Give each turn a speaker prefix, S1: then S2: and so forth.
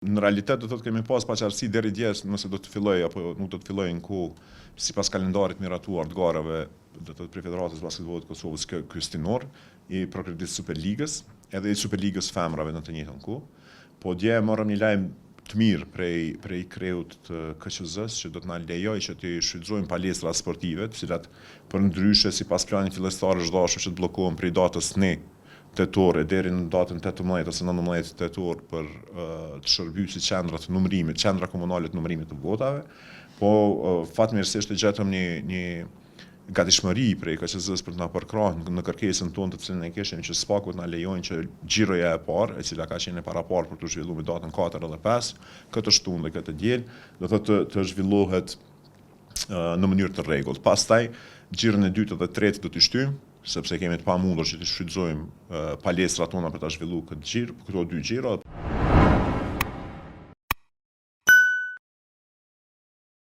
S1: Në realitet do të thotë kemi pas paqartësi deri dje nëse do të filloj apo nuk do të filloj në kohë sipas kalendarit miratuar të garave do të thotë prej Federatës Basketbollit të Kosovës ky stinor i progredisë Superligës, edhe i Superligës femrave në të njëjtën kohë. Po dje morëm një lajm të mirë prej kreut të KQZ-s që do të na lejojë që të shfrytëzojmë palestra sportive, të cilat përndryshe sipas planit fillestar është dashur që të bllokohen prej datës 1 tetor deri në datën 18 ose 19 tetor për të shërbyer si qendra të numërimit, qendra komunale të numërimit të votave, po fatmirësisht e gjetëm një gatishmëri prej KQZ-s për të na përkrahur në kërkesën tonë të cilën e kishim që SPAK-ut na lejojnë që xhiroja e parë, e cila ka qenë e paraparë për të zhvilluar datën 4 dhe 5, këtë shtunë dhe këtë diel, do thotë të zhvillohet në mënyrë të rregullt. Pastaj xhirën e dytë dhe tretë do t'i shtyjmë, sepse kemi të pamundur që të shfrytëzojmë palestrat tona për ta zhvilluar këtë xhir, këto dy xhira.